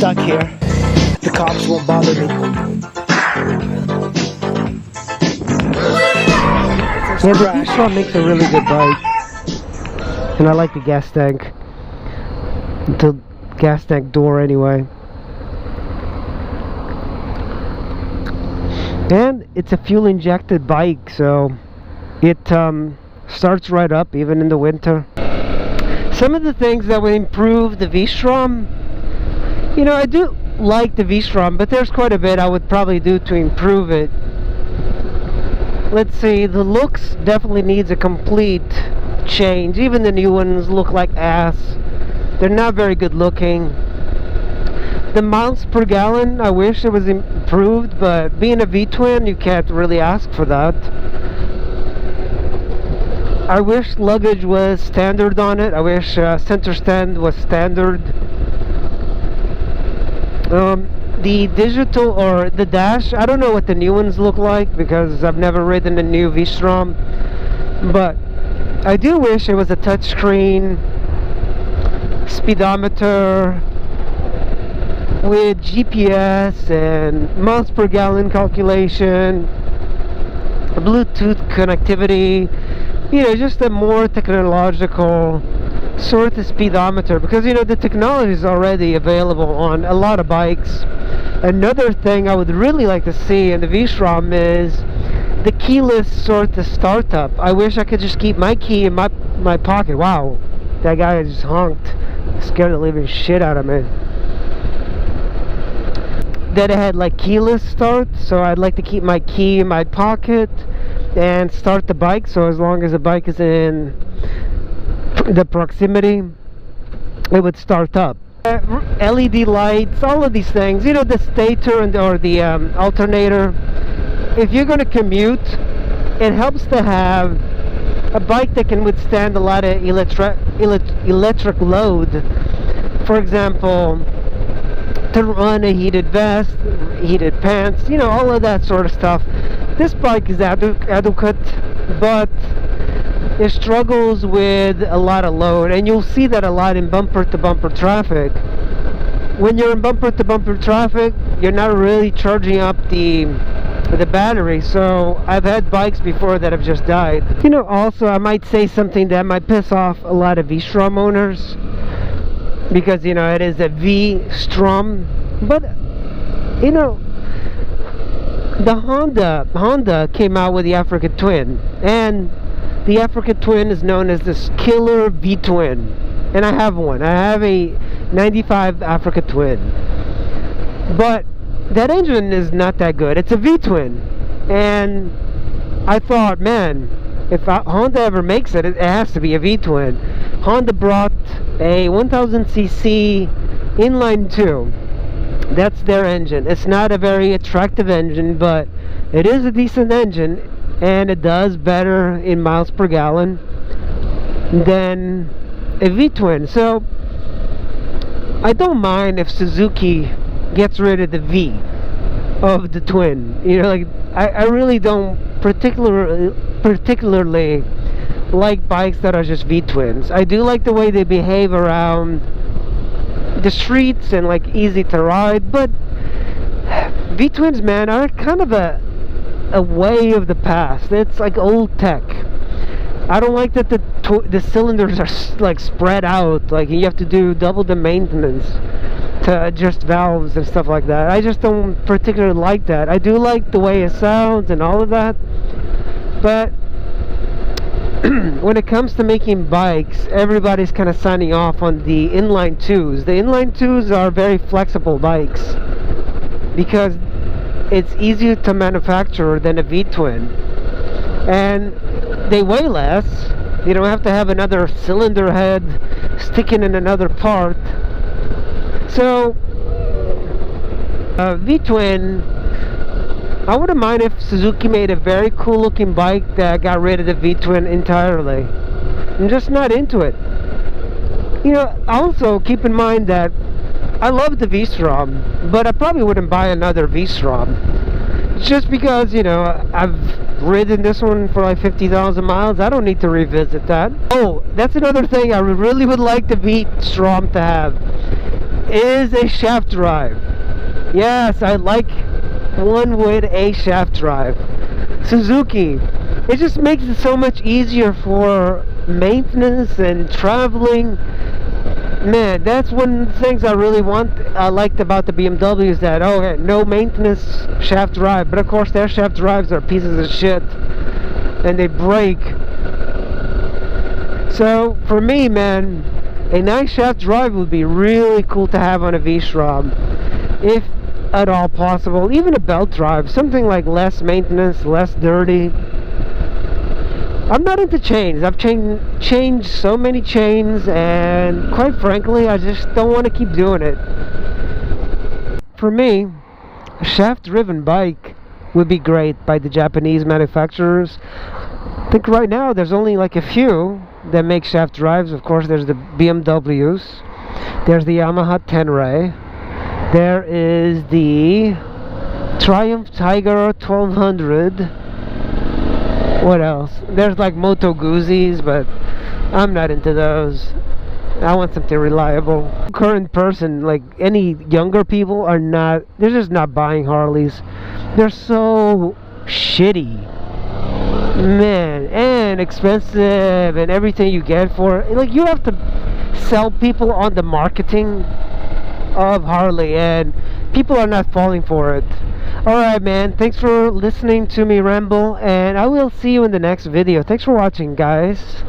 stuck here. The cops won't bother me. Yeah, the Vstrom makes a really good bike. And I like the gas tank. The gas tank door anyway. And it's a fuel injected bike, so it starts right up even in the winter. Some of the things that would improve the Vstrom, you know, I do like the Vstrom, but there's quite a bit I would probably do to improve it. Let's see, the looks definitely needs a complete change. Even the new ones look like ass. They're not very good looking. The miles per gallon, I wish it was improved, but being a V-twin, you can't really ask for that. I wish luggage was standard on it. I wish center stand was standard. The digital or the dash, I don't know what the new ones look like because I've never ridden a new Vstrom, but I do wish it was a touchscreen speedometer with GPS and miles per gallon calculation, Bluetooth connectivity, you know, just a more technological sort of speedometer, because you know the technology is already available on a lot of bikes. Another thing I would really like to see in the Vstrom is the keyless sort of startup. I wish I could just keep my key in my pocket. Wow, that guy just honked, scared the living shit out of me. That it had like keyless start, so I'd like to keep my key in my pocket and start the bike, so as long as the bike is in the proximity, it would start up. LED lights, all of these things, you know, the stator and or the alternator. If you're going to commute, it helps to have a bike that can withstand a lot of electric load. For example, to run a heated vest, heated pants, you know, all of that sort of stuff. This bike is adequate, but it struggles with a lot of load, and you'll see that a lot in bumper-to-bumper traffic. When you're in bumper-to-bumper traffic, you're not really charging up the battery, so I've had bikes before that have just died. You know, also, I might say something that might piss off a lot of Vstrom owners, because, you know, it is a Vstrom, but, you know, the Honda came out with the Africa Twin, and the Africa Twin is known as this killer V-twin, and I have one. I have a 95 Africa Twin, but that engine is not that good. It's a V-twin, and I thought, man, if Honda ever makes it, it has to be a V-twin. Honda brought a 1000cc inline 2. That's their engine. It's not a very attractive engine, but it is a decent engine, and it does better in miles per gallon than a V-twin. So I don't mind if Suzuki gets rid of the V of the twin. You know, like I really don't particularly like bikes that are just V-twins. I do like the way they behave around the streets and like easy to ride, but V-twins, man, are kind of a way of the past. It's like old tech. I don't like that the cylinders are like spread out, like you have to do double the maintenance to adjust valves and stuff like that. I just don't particularly like that. I do like the way it sounds and all of that, but when it comes to making bikes, everybody's kind of signing off on the inline 2s. The inline 2s are very flexible bikes because it's easier to manufacture than a V-twin, and they weigh less. You don't have to have another cylinder head sticking in another part. So V-twin, I wouldn't mind if Suzuki made a very cool looking bike that got rid of the V-twin entirely. I'm just not into it. You know, also keep in mind that I love the Vstrom, but I probably wouldn't buy another Vstrom just because, you know, I've ridden this one for like 50,000 miles. I don't need to revisit that. Oh, that's another thing I really would like the Vstrom to have. is a shaft drive. Yes, I like one with a shaft drive. Suzuki. It just makes it so much easier for maintenance and traveling. Man, that's one of the things I really liked about the BMW is that, okay, no maintenance shaft drive. But of course, their shaft drives are pieces of shit. And they break. So, for me, man, a nice shaft drive would be really cool to have on a Vstrom. If at all possible. Even a belt drive. Something like less maintenance, less dirty. I'm not into chains. I've changed so many chains, and quite frankly, I just don't want to keep doing it. For me, a shaft-driven bike would be great by the Japanese manufacturers. I think right now there's only like a few that make shaft drives. Of course, there's the BMWs. There's the Yamaha Tenere. There is the Triumph Tiger 1200. What else? There's like Moto Guzzi's, but I'm not into those. I want something reliable. Current person, like any younger people, are not. They're just not buying Harleys. They're so shitty, man, and expensive, and everything you get for it. Like, you have to sell people on the marketing of Harley, and people are not falling for it. Alright, man, thanks for listening to me ramble, and I will see you in the next video. Thanks for watching, guys.